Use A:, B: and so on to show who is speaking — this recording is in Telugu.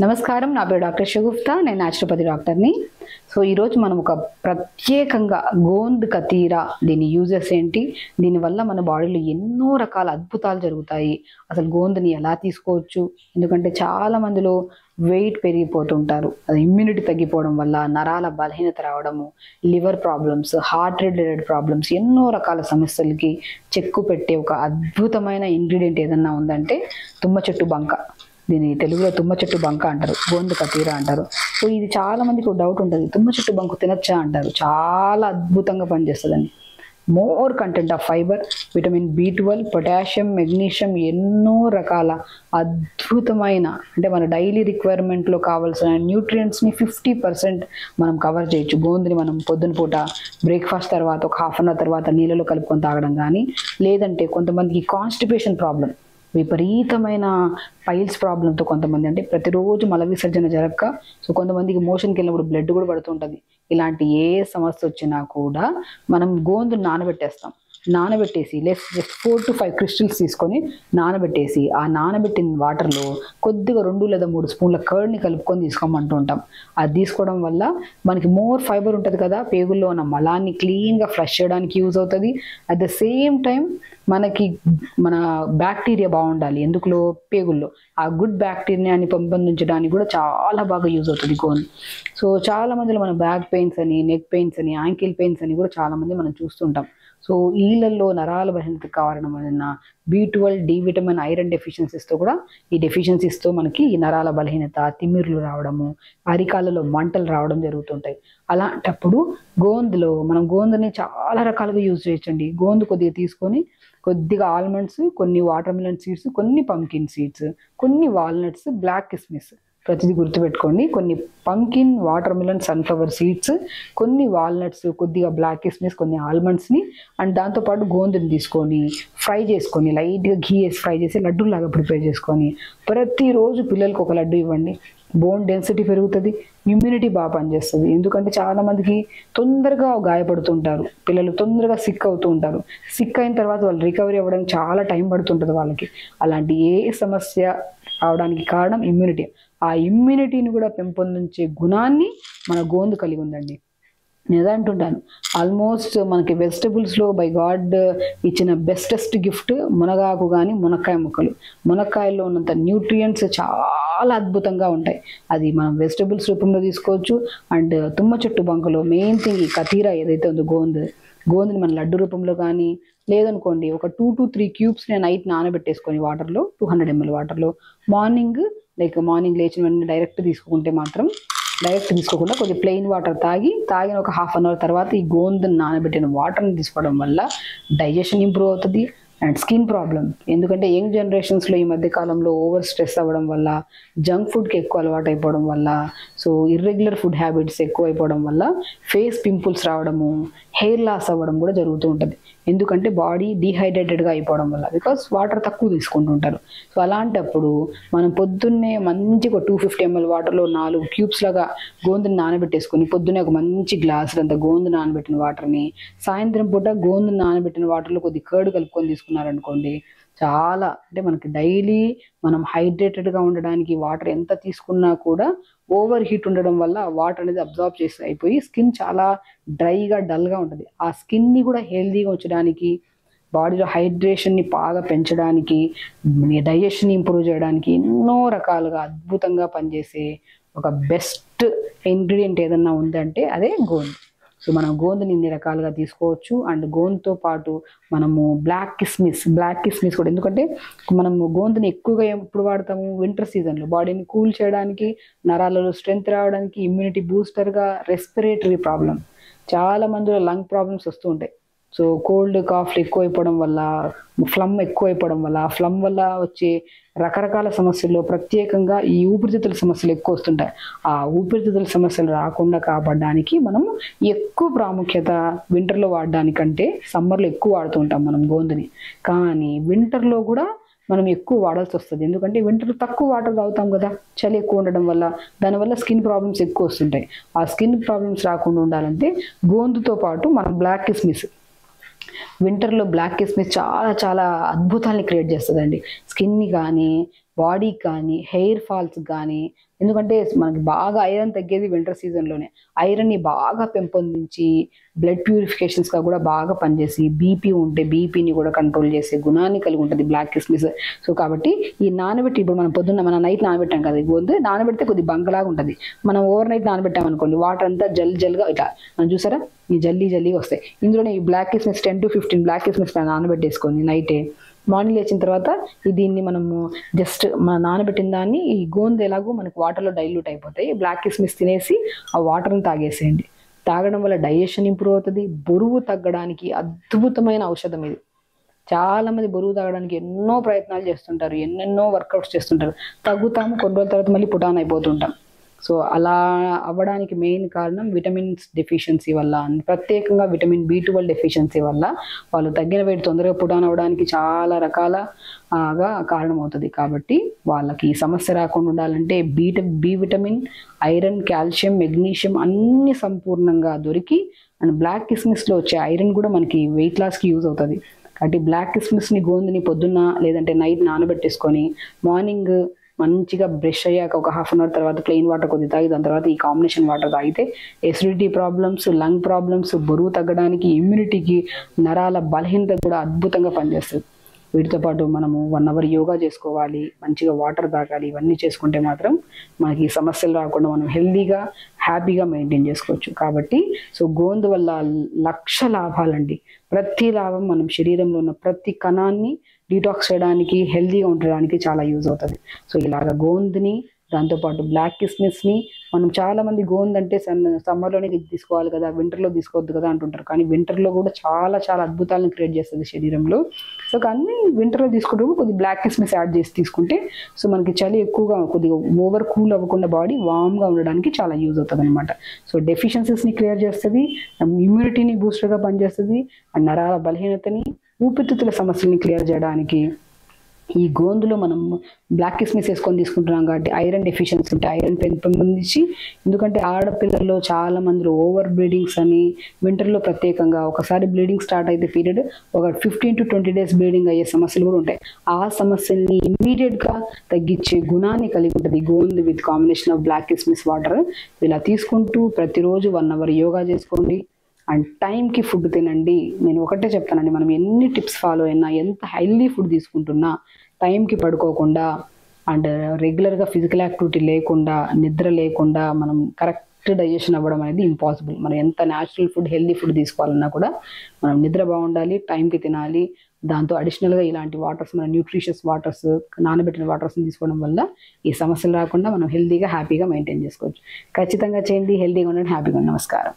A: నమస్కారం, నా పేరు డాక్టర్ షగుఫ్తా. నేను న్యాచురోపతి డాక్టర్ని. సో ఈరోజు మనం ఒక ప్రత్యేకంగా గోంద్ కతీరా, దీని యూజెస్ ఏంటి, దీనివల్ల మన బాడీలో ఎన్నో రకాల అద్భుతాలు జరుగుతాయి, అసలు గోంద్ని ఎలా తీసుకోవచ్చు. ఎందుకంటే చాలా మందిలో వెయిట్ పెరిగిపోతుంటారు, అది ఇమ్యూనిటీ తగ్గిపోవడం వల్ల నరాల బలహీనత రావడము, liver problems, heart related problems, ఎన్నో రకాల సమస్యలకి చెక్కు పెట్టే ఒక అద్భుతమైన ఇంగ్రీడియంట్ ఏదన్నా ఉందంటే తుమ్మ చెట్టు బంక. దీని తెలుగులో తుమ్మ చెట్టు బంక అంటారు, గోంద్ కతీరా అంటారు. సో ఇది చాలా మందికి ఒక డౌట్ ఉంటుంది, తుమ్మ చెట్టు బంకు తినచ్చా అంటారు. చాలా అద్భుతంగా పనిచేస్తుందండి. More content of fibre, vitamin B12, potassium, magnesium, ఎన్నో రకాల అద్భుతమైన, అంటే మన డైలీ రిక్వైర్మెంట్లో కావాల్సిన న్యూట్రియంట్స్ని 50% మనం కవర్ చేయొచ్చు. గోంద్ని మనం పొద్దున పూట బ్రేక్ఫాస్ట్ తర్వాత ఒక హాఫ్ అన్ అవర్ తర్వాత నీళ్ళలో కలుపుకొని తాగడం కానీ, లేదంటే కొంతమందికి కాన్స్టిపేషన్ ప్రాబ్లం, విపరీతమైన పైల్స్ ప్రాబ్లంతో కొంతమంది, అంటే ప్రతిరోజు మల విసర్జన జరగక, సో కొంతమందికి మోషన్కి వెళ్ళినప్పుడు బ్లడ్ కూడా పడుతుంటుంది. ఇలాంటి ఏ సమస్య వచ్చినా కూడా మనం గోందు నానబెట్టేస్తాం. నానబెట్టేసి జస్ట్ 4 to 5 క్రిస్టల్స్ తీసుకొని నానబెట్టేసి, ఆ నానబెట్టిన వాటర్లో కొద్దిగా 2 లేదా 3 స్పూన్ల కర్డ్ని కలుపుకొని తీసుకోమంటూ ఉంటాం. అది తీసుకోవడం వల్ల మనకి మోర్ ఫైబర్ ఉంటుంది కదా, పేగుల్లో ఉన్న మలాన్ని క్లీన్గా ఫ్లష్ చేయడానికి యూజ్ అవుతుంది. అట్ ద సేమ్ టైం మనకి మన బ్యాక్టీరియా బాగుండాలి ఎందుకులో, పేగుల్లో ఆ గుడ్ బ్యాక్టీరియాని పెంపొందించడానికి కూడా చాలా బాగా యూజ్ అవుతుంది గోంద్. సో చాలా మందిలో మన బ్యాక్ పెయిన్స్ అని, నెక్ పెయిన్స్ అని, యాంకిల్ పెయిన్స్ అని కూడా చాలా మంది మనం చూస్తుంటాం. సో ఈళ్ళల్లో నరాల బలహీనతకు కారణమైన B12, D విటమిన్, ఐరన్ డెఫిషియన్సీస్తో కూడా, ఈ డెఫిషియన్సీస్తో మనకి ఈ నరాల బలహీనత, తిమ్మిర్లు రావడము, అరికాళ్ళలో మంటలు రావడం జరుగుతుంటాయి. అలాంటప్పుడు గోంద్లో మనం గోంద్ని చాలా రకాలుగా యూజ్ చేయొచ్చండి. గోంద్ కొద్దిగా తీసుకొని కొద్దిగా ఆల్మండ్స్, కొన్ని వాటర్ మిలన్ సీడ్స్, కొన్ని పంకిన్ సీడ్స్, కొన్ని వాల్నట్స్, బ్లాక్ కిస్మిస్, ప్రతిదీ గుర్తుపెట్టుకోండి. కొన్ని pumpkin, water melon, sunflower seeds, కొన్ని వాల్నట్స్, కొద్దిగా బ్లాక్ కిస్మిస్, కొన్ని ఆల్మండ్స్ని, అండ్ దాంతోపాటు గోందుని తీసుకొని ఫ్రై చేసుకొని, లైట్గా ఘీ వేసి ఫ్రై చేసి లడ్డూలాగా ప్రిపేర్ చేసుకొని ప్రతిరోజు పిల్లలకు ఒక లడ్డు ఇవ్వండి. బోన్ డెన్సిటీ పెరుగుతుంది, ఇమ్యూనిటీ బాగా పనిచేస్తుంది. ఎందుకంటే చాలామందికి తొందరగా గాయపడుతుంటారు, పిల్లలు తొందరగా సిక్ అవుతూ ఉంటారు. సిక్ అయిన తర్వాత వాళ్ళు రికవరీ అవ్వడానికి చాలా టైం పడుతుంటుంది వాళ్ళకి. అలాంటి ఏ సమస్య రావడానికి కారణం ఇమ్యూనిటీ. ఆ ఇమ్యూనిటీని కూడా పెంపొందించే గుణాన్ని మన గోంద్ కలిగి ఉందండి. నేను అంటుంటాను, ఆల్మోస్ట్ మనకి వెజిటబుల్స్లో బై గాడ్ ఇచ్చిన బెస్టెస్ట్ గిఫ్ట్ మునగాకు కానీ మునక్కాయ ముక్కలు. మునక్కాయల్లో ఉన్నంత న్యూట్రియంట్స్ చాలా అద్భుతంగా ఉంటాయి. అది మనం వెజిటబుల్స్ రూపంలో తీసుకోవచ్చు. అండ్ తుమ్మ చెట్టు బంకలో మెయిన్ థింగ్ ఈ కతీరా ఏదైతే ఉందో గోంద్ని మన లడ్డు రూపంలో కానీ, లేదనుకోండి ఒక 2 to 3 క్యూబ్స్ నేను నైట్ నానబెట్టేసుకొని వాటర్లో, 200 ml వాటర్లో, మార్నింగ్ లేచిన వెంటనే డైరెక్ట్ తీసుకోకుండా కొద్దిగా ప్లెయిన్ వాటర్ తాగిన ఒక హాఫ్ అన్ అవర్ తర్వాత ఈ గోంద్ని నానబెట్టిన వాటర్ని తీసుకోవడం వల్ల డైజెషన్ ఇంప్రూవ్ అవుతుంది. అండ్ స్కిన్ ప్రాబ్లం, ఎందుకంటే యంగ్ జనరేషన్స్లో ఈ మధ్య కాలంలో ఓవర్ స్ట్రెస్ అవ్వడం వల్ల, జంక్ ఫుడ్కి ఎక్కువ అలవాటు అయిపోవడం వల్ల, సో ఇర్రెగ్యులర్ ఫుడ్ హ్యాబిట్స్ ఎక్కువ అయిపోవడం వల్ల ఫేస్ పింపుల్స్ రావడము, హెయిర్ లాస్ అవ్వడం కూడా జరుగుతూ ఉంటుంది. ఎందుకంటే బాడీ డీహైడ్రేటెడ్గా అయిపోవడం వల్ల, బికాస్ వాటర్ తక్కువ తీసుకుంటుంటారు. సో అలాంటప్పుడు మనం పొద్దున్నే మంచిగా 250 ml వాటర్లో 4 క్యూబ్స్ లాగా గోందుని నానబెట్టేసుకొని, పొద్దున్నే ఒక మంచి గ్లాసులంత గోందు నానబెట్టిన వాటర్ని, సాయంత్రం పూట గోందు నానబెట్టిన వాటర్లో కొద్ది కర్డ్ కలుపుకొని తీసుకున్నారనుకోండి, చాలా, అంటే మనకి డైలీ మనం హైడ్రేటెడ్గా ఉండడానికి వాటర్ ఎంత తీసుకున్నా కూడా ఓవర్ హీట్ ఉండడం వల్ల వాటర్ అనేది అబ్జార్బ్ చేసి అయిపోయి స్కిన్ చాలా డ్రైగా, డల్గా ఉంటుంది. ఆ స్కిన్ని కూడా హెల్దీగా ఉంచడానికి, బాడీలో హైడ్రేషన్ని బాగా పెంచడానికి, డైజెషన్ ఇంప్రూవ్ చేయడానికి ఎన్నో రకాలుగా అద్భుతంగా పనిచేసే ఒక బెస్ట్ ఇంగ్రీడియంట్ ఏదన్నా ఉందంటే అదే గోంద్. సో మనం గోంద్ని ఇన్ని రకాలుగా తీసుకోవచ్చు. అండ్ గోంద్తో పాటు మనము బ్లాక్ కిస్మిస్ కూడా, ఎందుకంటే మనము గోంద్ని ఎక్కువగా ఎప్పుడు వాడతాము, వింటర్ సీజన్లో బాడీని కూల్ చేయడానికి, నరాలలో స్ట్రెంగ్త్ రావడానికి, ఇమ్యూనిటీ బూస్టర్గా, రెస్పిరేటరీ ప్రాబ్లం, చాలా మందిలో లంగ్ ప్రాబ్లమ్స్ వస్తూ ఉంటాయి. సో కోల్డ్, కాఫ్లు ఎక్కువైపోవడం వల్ల, ఫ్లమ్ ఎక్కువైపోవడం వల్ల, ఆ ఫ్లమ్ వల్ల వచ్చే రకరకాల సమస్యల్లో ప్రత్యేకంగా ఈ ఊపిరితిత్తుల సమస్యలు ఎక్కువ వస్తుంటాయి. ఆ ఊపిరితిత్తుల సమస్యలు రాకుండా కాపాడడానికి మనం ఎక్కువ ప్రాముఖ్యత వింటర్లో వాడడానికంటే సమ్మర్లో ఎక్కువ వాడుతూ ఉంటాం మనం గోంద్ని. కానీ వింటర్లో కూడా మనం ఎక్కువ వాడాల్సి వస్తుంది, ఎందుకంటే వింటర్లో తక్కువ వాటర్ తాగుతాం కదా, చలి ఎక్కువ ఉండడం వల్ల. దానివల్ల స్కిన్ ప్రాబ్లమ్స్ ఎక్కువ వస్తుంటాయి. ఆ స్కిన్ ప్రాబ్లమ్స్ రాకుండా ఉండాలంటే గోందుతో పాటు మనం బ్లాక్ కిస్మిస్, వింటర్లో బ్లాక్ కిస్మిస్ చాలా చాలా అద్భుతాన్ని క్రియేట్ చేస్తుందండి. స్కిన్ని కానీ బాడీ కానీ హెయిర్ ఫాల్స్ కానీ, ఎందుకంటే మనకి బాగా ఐరన్ తగ్గేది వింటర్ సీజన్లోనే. ఐరన్ని బాగా పెంపొందించి బ్లడ్ ప్యూరిఫికేషన్స్గా కూడా బాగా పనిచేసి, బీపీ ఉంటే బీపీని కూడా కంట్రోల్ చేసే గుణాన్ని కలిగి ఉంటుంది బ్లాక్ కిస్మిస్. సో కాబట్టి ఈ నానబెట్టి, ఇప్పుడు మనం పొద్దున్న మనం నైట్ నానబెట్టాం కదా, గోందు నానబెడితే కొద్ది బంకలాగా ఉంటుంది. మనం ఓవర్ నైట్ నానబెట్టాం అనుకోండి, వాటర్ అంతా జల్గా ఇట్లా మనం చూసారా ఈ జల్లీగా వస్తాయి. ఇందులోనే ఈ బ్లాక్ కిస్మిస్ 10 to 15 బ్లాక్ కిస్మిస్ నానబెట్టేసుకొని నైటే మార్నింగ్ లేచిన తర్వాత దీన్ని మనము జస్ట్ మన నానబెట్టిన దాన్ని ఈ గోందు ఎలాగో మనకు వాటర్లో డైల్యూట్ అయిపోతాయి, బ్లాక్ కిస్మిస్ తినేసి ఆ వాటర్ని తాగేసేయండి. తాగడం వల్ల డైజెషన్ ఇంప్రూవ్ అవుతుంది. బరువు తగ్గడానికి అద్భుతమైన ఔషధం ఇది. చాలా మంది బరువు తగ్గడానికి ఎన్నో ప్రయత్నాలు చేస్తుంటారు, ఎన్నెన్నో వర్కౌట్స్ చేస్తుంటారు, తగ్గుతాము, కొన్ని రోజుల తర్వాత మళ్ళీ పుటాన్ అయిపోతుంటాం. సో అలా అవ్వడానికి మెయిన్ కారణం విటమిన్స్ డెఫిషియన్సీ వల్ల, ప్రత్యేకంగా విటమిన్ B12 డెఫిషియన్సీ వల్ల వాళ్ళు తగ్గిన వెయిట్ తొందరగా పుటాన్ అవ్వడానికి చాలా రకాలగా కారణమవుతుంది. కాబట్టి వాళ్ళకి ఈ సమస్య రాకుండా ఉండాలంటే B vitamin, iron, calcium, magnesium అన్ని సంపూర్ణంగా దొరికి, అండ్ బ్లాక్ కిస్మిస్లో వచ్చే ఐరన్ కూడా మనకి వెయిట్ లాస్కి యూజ్ అవుతుంది. కాబట్టి బ్లాక్ కిస్మిస్ని గోందుని పొద్దున్న లేదంటే నైట్ నానబెట్టేసుకొని మార్నింగ్ మంచిగా బ్రష్ అయ్యాక ఒక హాఫ్ అన్ అవర్ తర్వాత ప్లెయిన్ వాటర్ కొద్దిగా తాగి, దాని తర్వాత ఈ కాంబినేషన్ వాటర్ తాగితే ఎసిడిటీ ప్రాబ్లమ్స్, లంగ్ ప్రాబ్లమ్స్, బరువు తగ్గడానికి, ఇమ్యూనిటీకి, నరాల బలహీనత కూడా అద్భుతంగా పనిచేస్తుంది. వీటితో పాటు మనము 1 hour యోగా చేసుకోవాలి, మంచిగా వాటర్ తాగాలి. ఇవన్నీ చేసుకుంటే మాత్రం మనకి సమస్యలు రాకుండా మనం హెల్దీగా హ్యాపీగా మెయింటైన్ చేసుకోవచ్చు. కాబట్టి సో గోందు వల్ల లక్ష లాభాలండి. ప్రతి లాభం మనం శరీరంలో ఉన్న ప్రతి కణాన్ని డీటాక్స్ చేయడానికి, హెల్దీగా ఉండడానికి చాలా యూజ్ అవుతుంది. సో ఇలాగ గోందుని, దాంతోపాటు బ్లాక్ కిస్మిస్ని మనం చాలా మంది గోందు అంటే సమ్మర్లోనే తీసుకోవాలి కదా, వింటర్లో తీసుకోవద్దు కదా అంటుంటారు. కానీ వింటర్లో కూడా చాలా చాలా అద్భుతాలను క్రియేట్ చేస్తుంది శరీరంలో. సో కానీ వింటర్లో తీసుకుంటే కొద్దిగా బ్లాక్ కిస్మిస్ యాడ్ చేసి తీసుకుంటే సో మనకి చలి ఎక్కువగా కొద్దిగా ఓవర్ కూల్ అవ్వకుండా బాడీ వామ్గా ఉండడానికి చాలా యూజ్ అవుతుంది అనమాట. సో డెఫిషియన్సీస్ని క్లియర్ చేస్తుంది, ఇమ్యూనిటీని బూస్టర్గా పనిచేస్తుంది, అండ్ నరాల బలహీనతని, ఊపిరితిత్తుల సమస్యల్ని క్లియర్ చేయడానికి ఈ గోందులో మనం బ్లాక్ కిస్మిస్ వేసుకొని తీసుకుంటున్నాం. కాబట్టి ఐరన్ డెఫిషియన్సీ ఉంటే ఐరన్ పెంపొందించి, ఎందుకంటే ఆడపిల్లల్లో చాలా మంది ఓవర్ బ్లీడింగ్స్ అని, వింటర్లో ప్రత్యేకంగా ఒకసారి బ్లీడింగ్ స్టార్ట్ అయితే పీరియడ్ ఒక 15 to 20 days బ్లీడింగ్ అయ్యే సమస్యలు కూడా ఉంటాయి. ఆ సమస్యల్ని ఇమ్మీడియట్గా తగ్గించే గుణాన్ని కలిగి ఉంటుంది గోందు విత్ కాంబినేషన్ ఆఫ్ బ్లాక్ కిస్మిస్ వాటర్. ఇలా తీసుకుంటూ ప్రతిరోజు 1 hour యోగా చేసుకోండి, అండ్ టైంకి ఫుడ్ తినండి. నేను ఒకటే చెప్తానండి, మనం ఎన్ని టిప్స్ ఫాలో అయినా, ఎంత హెల్దీ ఫుడ్ తీసుకుంటున్నా, టైంకి పడుకోకుండా అండ్ రెగ్యులర్గా ఫిజికల్ యాక్టివిటీ లేకుండా, నిద్ర లేకుండా మనం కరెక్ట్ డైజెషన్ అవ్వడం అనేది ఇంపాసిబుల్. మనం ఎంత న్యాచురల్ ఫుడ్, హెల్దీ ఫుడ్ తీసుకోవాలన్నా కూడా మనం నిద్ర బాగుండాలి, టైంకి తినాలి. దాంతో అడిషనల్గా ఇలాంటి వాటర్స్, మన న్యూట్రిషియస్ వాటర్స్, నానబెట్టిన వాటర్స్ని తీసుకోవడం వల్ల ఈ సమస్యలు రాకుండా మనం హెల్దీగా హ్యాపీగా మెయింటైన్ చేసుకోవచ్చు. ఖచ్చితంగా చేయండి, హెల్దీగా ఉండండి, హ్యాపీగా ఉండండి. నమస్కారం.